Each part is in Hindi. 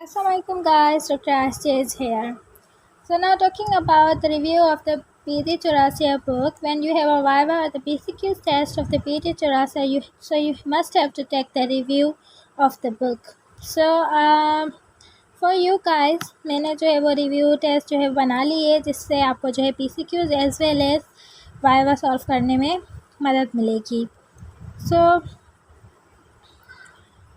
Assalamualaikum guys, Dr. Ashtay is here. So now talking about the review of the PT Chaurasia book. When you have a Viva or the PCQ test of the PT Chaurasia, you must have to take the review of the book. So for you guys, मैंने जो है वो रिव्यू टेस्ट जो है बना ली है, जिससे आपको जो है PCQs as well as viva solve करने में मदद मिलेगी. So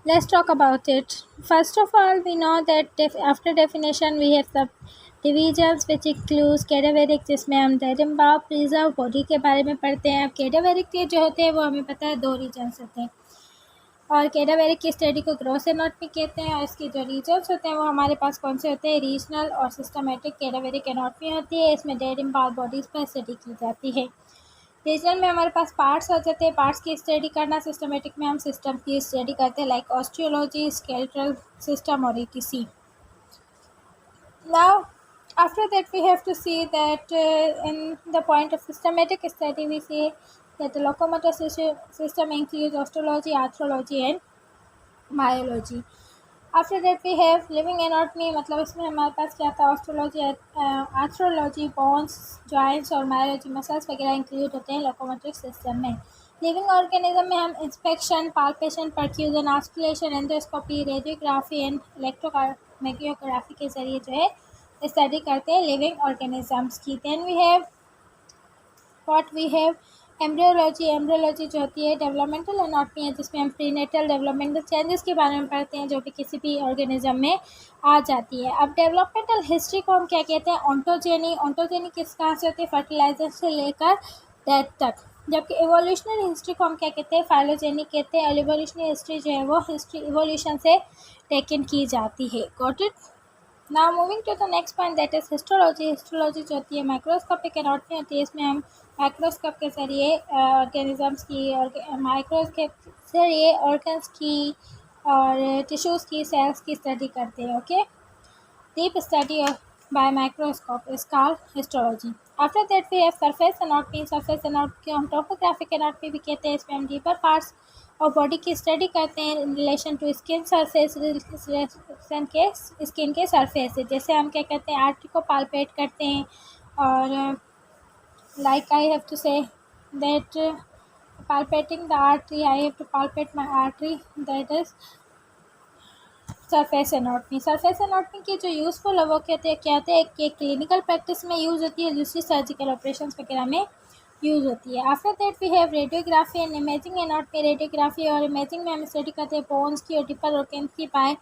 let's talk about it. First of all, we know that after definition we have subdivisions which includes cadaveric, जिसमें हम डेडिम्बा प्रिजर्व बॉडी के बारे में पढ़ते हैं. अब cadaveric के जो होते हैं वो हमें पता है 2 रीजन्स होते हैं, और cadaveric की स्टडी को ग्रॉस एनाटॉमी कहते हैं. और इसके जो रीजन्स होते हैं वो हमारे पास कौन से होते हैं? रीजनल और सिस्टमेटिक cadaveric एनाटॉमी होती है. इसमें डेडिम्बा बॉडीज़ पर स्टडी की जाती है. रीजनल में हमारे पास पार्ट्स हो जाते हैं, पार्ट्स की स्टडी करना. सिस्टमेटिक में हम सिस्टम की स्टडी करते हैं, लाइक ऑस्टियोलॉजी, स्केलेटल सिस्टम और ETC. Now after that we have to see that in the point of systematic study we see that the locomotor system includes osteology, arthrology and myology. After that we have living anatomy, मतलब इसमें हमारे पास क्या था? ऑस्ट्रोलॉजी, आर्थ्रोलॉजी, बोन्स, जॉइंट्स और मायोलॉजी, मसल्स वगैरह इंक्लूड होते हैं लोकोमोटिव सिस्टम में. लिविंग ऑर्गेनिज्म में हम inspection, palpation, percussion, auscultation, endoscopy, radiography and electromagnetography के जरिए जो है स्टडी करते हैं लिविंग ऑर्गेनिजम्स की. देन वी हैव एम्ब्रियोलॉजी जो होती है डेवलपमेंटल एनाटॉमी है, जिसमें हम प्रीनेटल डेवलपमेंटल चेंजेस के बारे में पढ़ते हैं जो भी किसी भी ऑर्गेनिज्म में आ जाती है. अब डेवलपमेंटल हिस्ट्री को हम क्या कहते हैं? ऑन्टोजेनी किस कहाँ से होती है? फर्टिलाइजर से लेकर डेथ तक. जबकि एवोल्यूशनरी हिस्ट्री को हम क्या कहते हैं? फाइलोजेनी कहते हैं. और एवोल्यूशनरी हिस्ट्री जो है वो हिस्ट्री इवोल्यूशन से टेकन की जाती है. Got it? Now moving to the next point, that is histology. Histology जो होती है माइक्रोस्कोपिक एनाटॉमी होती है. इसमें हम माइक्रोस्कोप के ज़रिए ऑर्गेनिजम्स की और माइक्रोस्कोप के ज़रिए ऑर्गन्स की और टिश्यूज़ की, सेल्स की स्टडी करते हैं. Okay, deep study by microscope is called histology. After that we have surface anatomy. Surface anatomy को हम टोपोग्राफिक एनाटॉमी भी कहते हैं. इसमें हम डीपर पार्ट्स और बॉडी की स्टडी करते हैं in relation to skin surface के स्किन के सरफेस से. जैसे हम क्या करते हैं? आर्टरी को पालपेट करते हैं. और like I have to say that palpating the artery, I have to palpate my artery, that is surface anatomy. Surface anatomy के जो यूज़फुल है वो कहते हैं क्या होते हैं? कि क्लिनिकल प्रैक्टिस में यूज़ होती है, दूसरी सर्जिकल ऑपरेशंस वगैरह में यूज़ होती है. After that we have radiography and imaging anatomy. Radiography और इमेजिंग में हम स्टडी करते हैं बोन्स की और डिपर ऑर्गन्स की बाय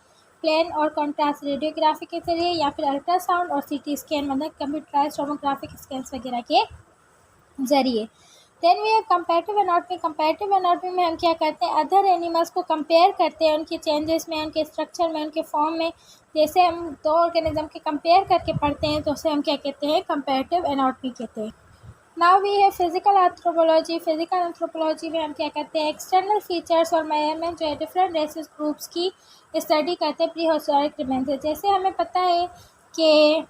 प्लेन और कॉन्ट्रास्ट रेडियोग्राफी के जरिए या फिर अल्ट्रासाउंड और CT स्कैन, मतलब कंप्यूटराइज्ड टोमोग्राफिक स्कैन्स वगैरह के जरिए. Then we have comparative anatomy. Comparative anatomy में हम क्या करते हैं? अदर एनिमल्स को कंपेयर करते हैं, उनके चेंजेस में, उनके स्ट्रक्चर में, उनके फॉर्म में. जैसे हम 2 ऑर्गेनिज्म के कंपेयर करके पढ़ते हैं तो उसे हम क्या कहते हैं? कंपैरेटिव एनाटॉमी कहते हैं. Now we have physical anthropology. Physical anthropology में हम क्या करते हैं? एक्सटर्नल फीचर्स और मेजरमेंट जो है डिफरेंट रेसेस ग्रुप्स की स्टडी करते हैं प्री हिस्टोरिक रिमेन से. जैसे हमें पता है कि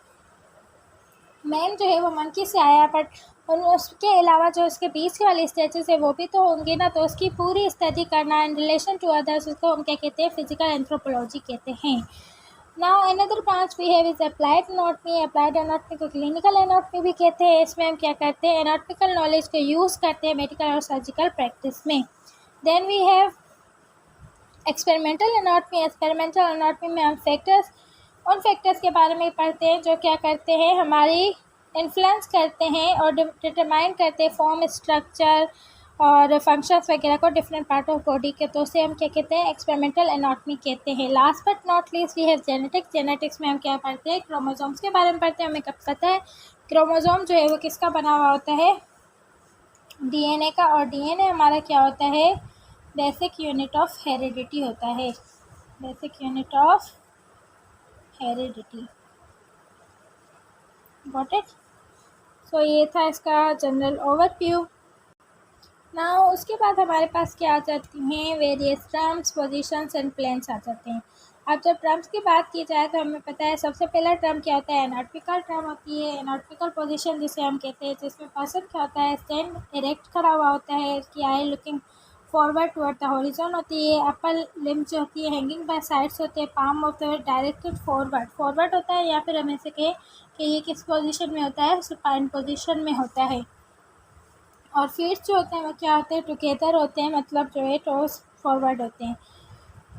मैन जो है वो मंकी से आया, बट उसके अलावा जो उसके बीच वाले स्टेजेस है वो भी तो होंगे ना, तो उसकी पूरी स्टडी करना इन रिलेशन टू अदर्स, उसको हम क्या कहते हैं? फिजिकल एंथ्रोपोलॉजी कहते हैं. Now another branch we have is applied anatomy. Applied anatomy को क्लिनिकल एनाटॉमी भी कहते हैं. इसमें हम क्या करते हैं? एनाटॉमिकल नॉलेज को यूज़ करते हैं मेडिकल और सर्जिकल प्रैक्टिस में. Then we have experimental anatomy. Experimental anatomy में हम उन फैक्टर्स के बारे में पढ़ते हैं जो क्या करते हैं? हमारी इन्फ्लुएंस करते हैं और डिटरमाइन करते हैं फॉर्म, स्ट्रक्चर और फंक्शंस वगैरह को डिफरेंट पार्ट ऑफ बॉडी के. तो उसे हम क्या कहते हैं? एक्सपेरिमेंटल एनाटॉमी कहते हैं. Last but not least we have genetics. Genetics में हम क्या पढ़ते हैं? क्रोमोसोम्स के बारे में पढ़ते हैं. हमें कब पता है क्रोमोसोम जो है वो किसका बना हुआ होता है? DNA का. और DNA हमारा क्या होता है? बेसिक यूनिट ऑफ हेरिडिटी होता है. Basic unit of heredity. Got it? So ये था इसका जनरल ओवरव्यू. नाउ उसके बाद हमारे पास क्या आ जाती हैं? Various terms, positions and planes आ जाते हैं. अब जब टर्म्स की बात की जाए तो हमें पता है सबसे पहला टर्म क्या होता है? एनाटॉमिकल टर्म होती है. एनाटॉमिकल पोजीशन जिसे हम कहते हैं, जिसमें पर्सन क्या होता है? स्टैंड इरेक्ट खड़ा हुआ होता है, उसकी I looking forward toward the horizon होती है, अपर लिम्ब जो होती है हैंगिंग बाय साइड्स होते हैं, palm of the directed forward, forward होता है, या फिर हम ऐसे कहें कि ये किस पोजीशन में होता है, सुपाइन पोजीशन में होता है। और फीट जो होते हैं वो क्या होते हैं, टुगेदर होते हैं, मतलब जो है टोस फॉरवर्ड होते हैं।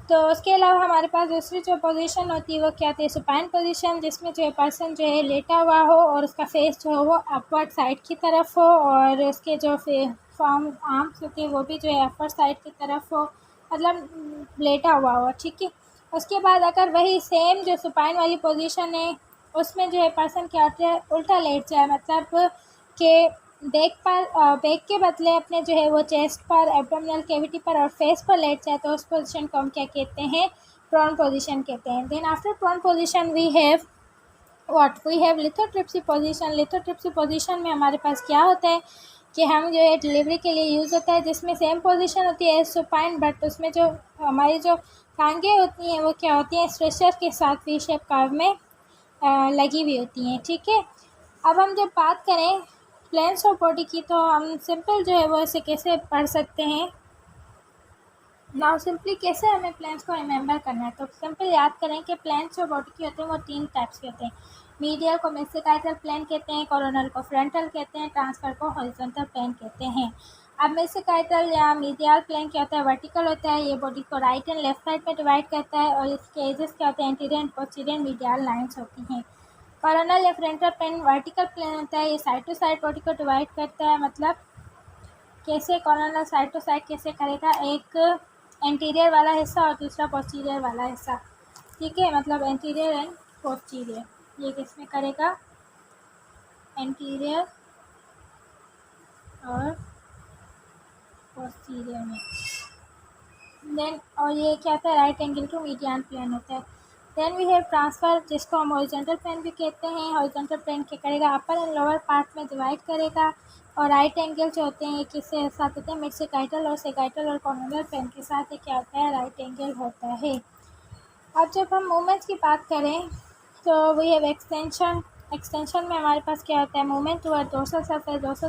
तो उसके अलावा हमारे पास दूसरी जो पोजीशन होती है वो क्या होती है, सुपाइन पोजीशन, जिसमें जो है पर्सन जो है लेटा हुआ हो और उसका फेस जो है वो अपवर्ड साइड की तरफ हो, और उसके जो फॉर्म आर्म्स होते हैं वो भी जो है अपवर्ड साइड की तरफ हो, मतलब लेटा हुआ हो, ठीक है। उसके बाद अगर वही सेम जो सुपाइन वाली पोजीशन है उसमें जो है पर्सन क्या होता है, उल्टा लेट जाए, मतलब कि बैक के बदले अपने जो है वो चेस्ट पर, एब्डोमिनल कैविटी पर और फेस पर लेट जाए, तो उस पोजीशन को हम क्या कहते हैं, प्रोन पोजीशन कहते हैं। Then after prone position we have lithotripsy position. Lithotripsy position में हमारे पास क्या होता है कि हम जो है डिलीवरी के लिए यूज़ होता है, जिसमें सेम पोजीशन होती है सुपाइन, बट उसमें जो हमारी जो टांगें होती हैं वो क्या होती हैं, स्ट्रेचर के साथ वी शेप कर्व में लगी हुई होती हैं, ठीक है। अब हम जब बात करें प्लेन्स ऑफ बॉडी की, तो हम सिंपल जो है वो इसे कैसे पढ़ सकते हैं। नाउ सिंपली कैसे हमें प्लेन्स को रिमेंबर करना है, तो सिंपल याद करें कि प्लेन्स जो बॉडी के होते हैं वो 3 टाइप्स के होते हैं। मीडियल को मेसेकाइटल प्लेन कहते हैं, कोरोनल को फ्रंटल कहते हैं, ट्रांसफर को हॉरिजॉन्टल प्लेन कहते हैं। अब मेसेकाइटल या मीडियल प्लेन क्या होता है, वर्टिकल होता है, ये बॉडी को राइट एंड लेफ्ट साइड में डिवाइड करता है, और इसके एजेस क्या होते हैं, anterior and posterior medial lines होती हैं। कोरोनल या फ्रंटल प्लेन वर्टिकल प्लेन होता है, ये साइड टू साइड बॉडी को डिवाइड करता है, मतलब कैसे कोरोनल साइड टू साइड कैसे करेगा, एक एंटीरियर वाला हिस्सा और दूसरा पोस्टीरियर वाला हिस्सा, ठीक है, मतलब एंटीरियर एंड पोस्टीरियर, ये किस में करेगा, एंटीरियर और पोस्टीरियर में। देन और ये क्या होता है, right angle to median plane होता है। देन वी हैव ट्रांसफ़र, जिसको हम हॉरिजॉन्टल प्लेन भी कहते हैं। हॉरिजॉन्टल प्लेन क्या करेगा, अपर एंड लोअर पार्ट में डिवाइड करेगा, और राइट एंगल जो होते हैं ये किसके साथ होते हैं, मिड सेकाइटल और सेकाइटल और कोरोनल प्लेन के साथ ये क्या होता है, राइट एंगल होता है। अब जब हम मूवमेंट्स की बात करें तो वी हैव एक्सटेंशन। एक्सटेंशन में हमारे पास क्या होता है, मूवमेंट टुवर्ड डोर्सल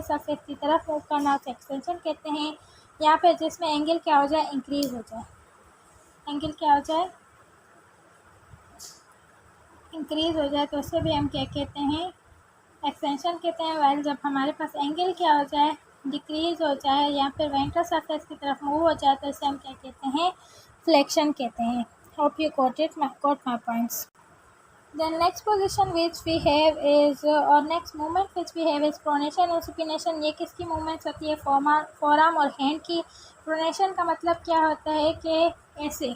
सरफेस की तरफ मूव करना, उसे एक्सटेंशन कहते हैं। यहाँ पे जिसमें एंगल क्या हो जाए, इंक्रीज हो जाए, एंगल क्या हो जाए, इंक्रीज हो जाए, तो उसे भी हम क्या कहते हैं, एक्सटेंशन कहते हैं। वाइल जब हमारे पास एंगल क्या हो जाए, डिक्रीज हो जाए, या फिर वेंट्रल सरफेस की तरफ मूव हो जाए, तो इसे हम क्या कहते हैं, फ्लेक्शन कहते हैं। Hope you got my points. The next position which we have is और next movement which we have is pronation and supination। ये किसकी movements होती है, forearm और hand की। pronation का मतलब क्या होता है कि ऐसे,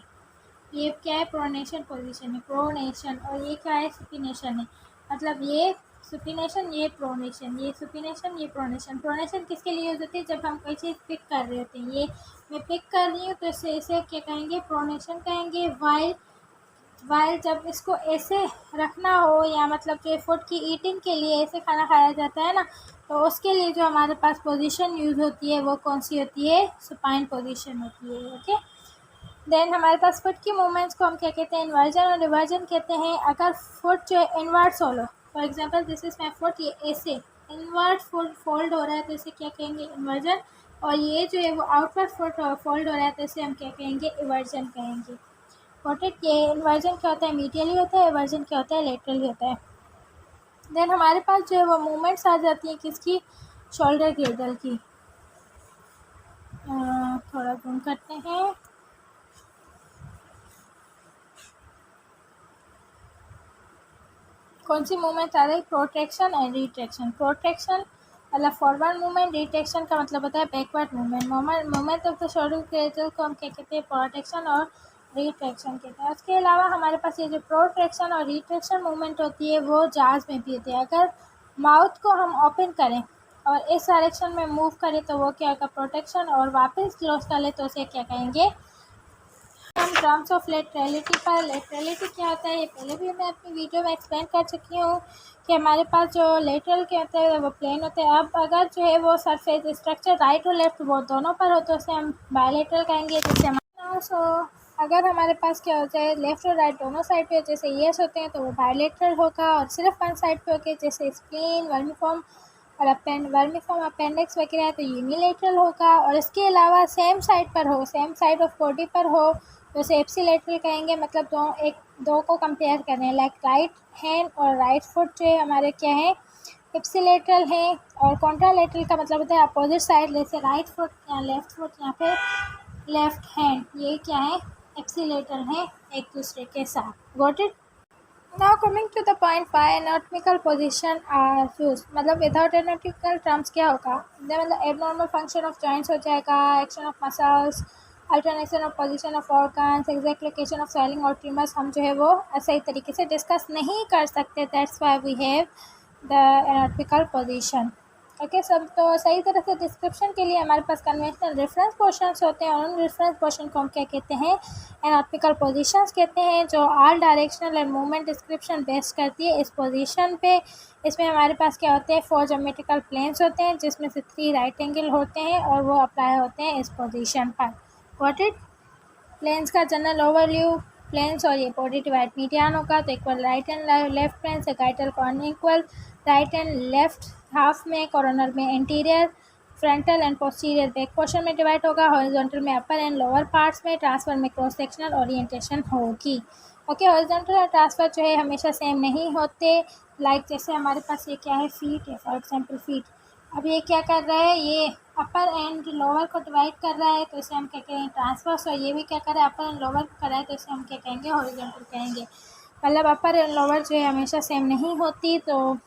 ये क्या है, प्रोनेशन पोजीशन है, प्रोनेशन, और ये क्या है, सुपिनेशन है, मतलब ये सुपिनेशन, ये प्रोनेशन, ये सुपिनेशन, ये प्रोनेशन। प्रोनेशन किसके लिए यूज होती है, जब हम कोई चीज़ पिक कर रहे होते हैं, ये मैं पिक कर रही हूँ तो इसे क्या कहेंगे, प्रोनेशन कहेंगे। वाइल जब इसको ऐसे रखना हो, या मतलब जो फूड की ईटिंग के लिए ऐसे खाना खाया जाता है ना, तो उसके लिए जो हमारे पास पोजीशन यूज़ होती है वो कौन सी होती है, सुपाइन पोजीशन होती है, ओके। देन हमारे पास फुट की मूवमेंट्स को हम क्या कहते हैं, इन्वर्जन और रिवर्जन कहते हैं। अगर फुट जो है invert solo, for example this is my foot, ये ऐसे इन्वर्ट फोल्ड हो रहा है तो इसे क्या कहेंगे, इन्वर्जन। और ये जो है वो आउटवर्ड फुट फोल्ड हो रहा है तो इसे हम क्या कहेंगे, इवर्जन कहेंगे। नोटेड, ये इन्वर्जन क्या होता है, मीडियली होता है, इवर्जन क्या होता है, लेटरली होता है। देन हमारे पास जो है वो मूवमेंट्स आ जाती हैं किसकी, शोल्डर ग्रेडल की। थोड़ा जूम करते हैं। कौन सी मूवमेंट आ रही, प्रोट्रैक्शन एंड रिट्रैक्शन। प्रोट्रैक्शन मतलब फॉरवर्ड मूवमेंट, रिट्रैक्शन का मतलब होता है backward movement. Movement of the shoulder Gradle को हम क्या कहते हैं, प्रोट्रैक्शन और रिट्रैक्शन कहते हैं। उसके अलावा हमारे पास ये जो प्रोट्रैक्शन और रिट्रैक्शन मूवमेंट होती है वो जाज में भी होती है। अगर माउथ को हम ओपन करें और इस डायरेक्शन में मूव करें तो वो क्या होगा, प्रोटेक्शन, और वापस क्लोज कर ले तो उसे क्या कहेंगे, हम टर्म्स ऑफ लेटरलिटी पर। लेटरलिटी क्या होता है, ये पहले भी मैं अपनी वीडियो में एक्सप्लेन कर चुकी हूँ कि हमारे पास जो लेटरल क्या होता है वो प्लेन होता है। अब अगर जो है वो सरफेस स्ट्रक्चर राइट और लेफ्ट वो दोनों पर हो तो उसे हम बायलेटरल कहेंगे। जैसे अगर हमारे पास क्या होता है, लेफ्ट और राइट दोनों साइड पे जैसे ईयर्स होते हैं तो वो बायलेटरल होगा, और सिर्फ वन साइड पे होके जैसे स्प्लीन, वर्मिफॉर्म और वर्मिफॉर्म अपेंडिक्स वगैरह है तो यूनिलेटरल होगा। और इसके अलावा सेम साइड पर हो, सेम साइड ऑफ बॉडी पर हो तो उसे एप्सिलेटरल कहेंगे। मतलब दो को कंपेयर कर रहे हैं, लाइक राइट हैंड और राइट फुट जो है हमारे क्या है, एप्सिलेटरल है। और कॉन्ट्रालेटरल का मतलब होता है अपोजिट साइड, जैसे राइट फुट या लेफ्ट फुट या फिर लेफ्ट हैंड, ये क्या है, एप्सिलेटरल है एक दूसरे के साथ। Got it? Now coming to the point why anatomical position are use, मतलब विदाउट एनाटॉमिकल टर्म्स क्या होगा, मतलब एबनॉर्मल फंक्शन ऑफ जॉइंट्स हो जाएगा, action of muscles, alternation of position of organs, exact location of swelling और ट्यूमर्स हम जो है वो सही तरीके से डिस्कस नहीं कर सकते। That's why we have the anatomical position. Okay सब, तो सही तरह से डिस्क्रिप्शन के लिए हमारे पास कन्वेंशनल रेफरेंस क्वेश्चंस होते हैं और उन रेफरेंस क्वेश्चन को हम क्या कहते हैं, एनाटॉमिकल पोजीशंस कहते हैं, जो all directional and movement description based करती है इस पोजीशन पे। इसमें हमारे पास क्या होते हैं, 4 ज्योमेट्रिकल प्लेन्स होते हैं जिसमें से 3 राइट एंगल होते हैं और वो अप्लाई होते हैं इस पोजीशन पर। Got it? प्लेन्स का जनरल ओवरव्यू, प्लेन्स और ये बॉडी डिवाइड मीडियन होगा तो equal right and left plane से sagittal coronal equal right and left half में, कॉर्नर में anterior, frontal and posterior back portion में डिवाइड होगा, हॉरिजॉन्टल में अपर एंड लोअर पार्ट्स में, ट्रांसफर में क्रॉस सेक्शनल ओरिएंटेशन होगी। ओके, हॉरिजॉन्टल और ट्रांसफर जो है हमेशा सेम नहीं होते। लाइक जैसे हमारे पास ये क्या है, फीट है, फॉर एग्जांपल फीट। अब ये क्या कर रहा है, ये अपर एंड लोअर को डिवाइड कर रहा है तो इसे हम क्या कहेंगे, ट्रांसवर्स। और ये भी क्या कर रहा है, अपर एंड लोअर कर रहा है तो इसे हम क्या कहेंगे, हॉरिजॉन्टल कहेंगे। मतलब अपर एंड लोअर जो है हमेशा सेम नहीं होती, तो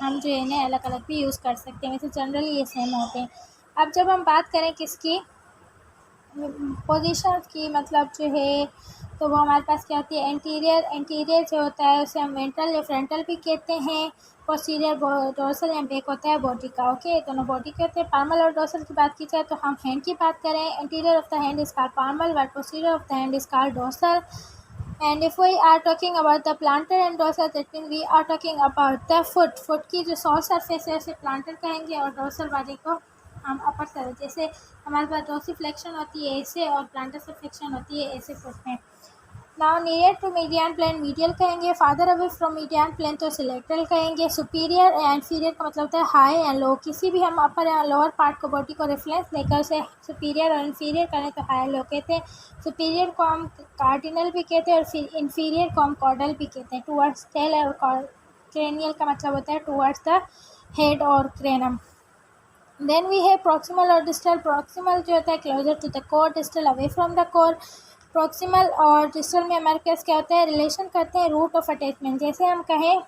हम जो है इन्हें अलग अलग भी यूज़ कर सकते हैं, वैसे जनरली ये सेम होते हैं। अब जब हम बात करें किसकी, पोजीशन की, मतलब जो है तो वो हमारे पास क्या होती है, एंटीरियर जो होता है उसे हम वेंट्रल या फ्रंटल भी कहते हैं। पोस्टीरियर डोर्सल या बैक होता है बॉडी का। ओके, दोनों बॉडी कहते हैं। पार्मल और डोर्सल की बात की जाए तो हम हैंड की बात करें, anterior of the hand is called palmar while posterior of the hand is called dorsal. And if we are talking about the plantar and dorsal, that means we are talking about the foot. foot की जो सॉल सरफेस है उसे plantar कहेंगे और डोर्सल वाले को हम अपर सरफेस, जैसे हमारे पास डोर्सिफ्लेक्शन होती है ऐसे और प्लांटर सरफेक्शन होती है ऐसे फुट में। Now near to median plane medial कहेंगे, farther away from median plane तो सिलेक्ट्रल कहेंगे। सुपीरियर एंड इंफीरियर का मतलब होता है हाई एंड लो, किसी भी हम अपर या लोअर पार्ट को बॉडी को रेफरेंस लेकर उसे सुपीरियर और इन्फीरियर करें तो हाई लो कहते हैं। सुपीरियर को हम कार्डिनल भी कहते हैं और फिर इन्फीरियर को हम कॉर्डल भी कहते हैं। टूवर्ड्स टेल और क्रेनियल का मतलब होता है टूवर्ड्स द हेड और cranium. Then we have proximal और डिस्टल। प्रॉक्सिमल जो होता है closer to the core, distal away from the core. Proximal और डिस्टल में हमारे पास क्या होता है, रिलेशन करते हैं रूट ऑफ अटैचमेंट। जैसे हम कहें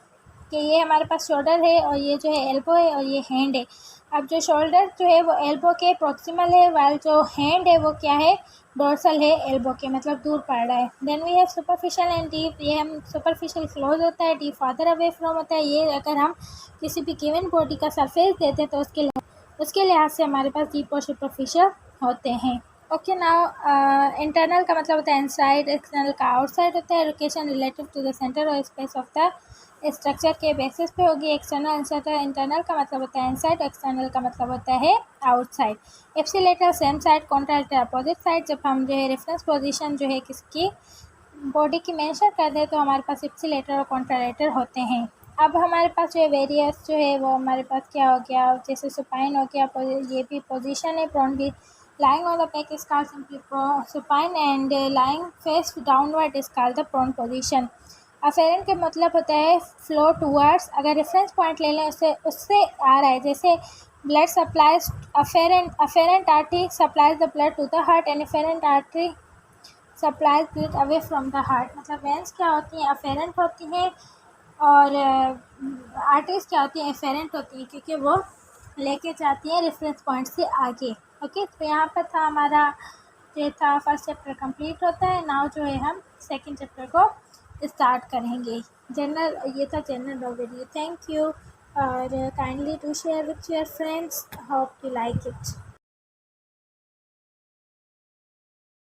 कि ये हमारे पास शोल्डर है और ये जो है एल्बो है और ये हैंड है। अब जो शोल्डर जो है वो एल्बो के प्रॉक्सिमल है, वाइल जो हैंड है वो क्या है, डोर्सल है एल्बो के, मतलब दूर पड़ रहा है। Then we have superficial and deep. ये हम सुपरफिशियल क्लोज होता है, डीप फादर अवे फ्रॉम होता है। ये अगर हम किसी भी गिवन बॉडी का सरफेस देते हैं तो उसके लिहाज से हमारे पास डीप और सुपरफिशियल होते हैं। ओके, नाउ इंटरनल का मतलब होता है इनसाइड, एक्सटर्नल का आउटसाइड होता है। Location relative to the centre और स्पेस ऑफ द स्ट्रक्चर के बेसिस पे होगी। एक्सटर्नल इंटरनल का मतलब होता है इनसाइड, एक्सटर्नल का मतलब होता है outside. Ipsilateral same side, contralateral opposite side. जब हम जो है रेफरेंस पोजीशन जो है किसकी बॉडी की मेंशन कर दे तो हमारे पास एप्सिलेटर और कॉन्ट्रालेटर होते हैं। अब हमारे पास जो है वेरियस जो है वो हमारे पास क्या हो गया, जैसे सुपाइन हो गया, ये भी पोजीशन है। प्रोन भी lying on the back is called simply supine and lying face downward is called the prone position. Afferent के मतलब होता है फ्लो टूवर्ड्स। अगर रेफरेंस पॉइंट ले लें उससे आ रहा है, जैसे blood supplies afferent artery supplies the blood to the heart and afferent artery supplies blood away from the heart. मतलब वेंस क्या होती हैं, अफेरेंट होती हैं और आर्टरीज क्या होती हैं, एफेरेंट होती हैं, क्योंकि वो लेके जाती हैं रेफरेंस पॉइंट से आगे। ओके, तो यहाँ पर था हमारा जो था फर्स्ट चैप्टर कंप्लीट होता है। नाउ जो है हम सेकंड चैप्टर को स्टार्ट करेंगे। जनरल ये था जनरल ओवरव्यू। थैंक यू और kindly to share with your friends, hope you like it.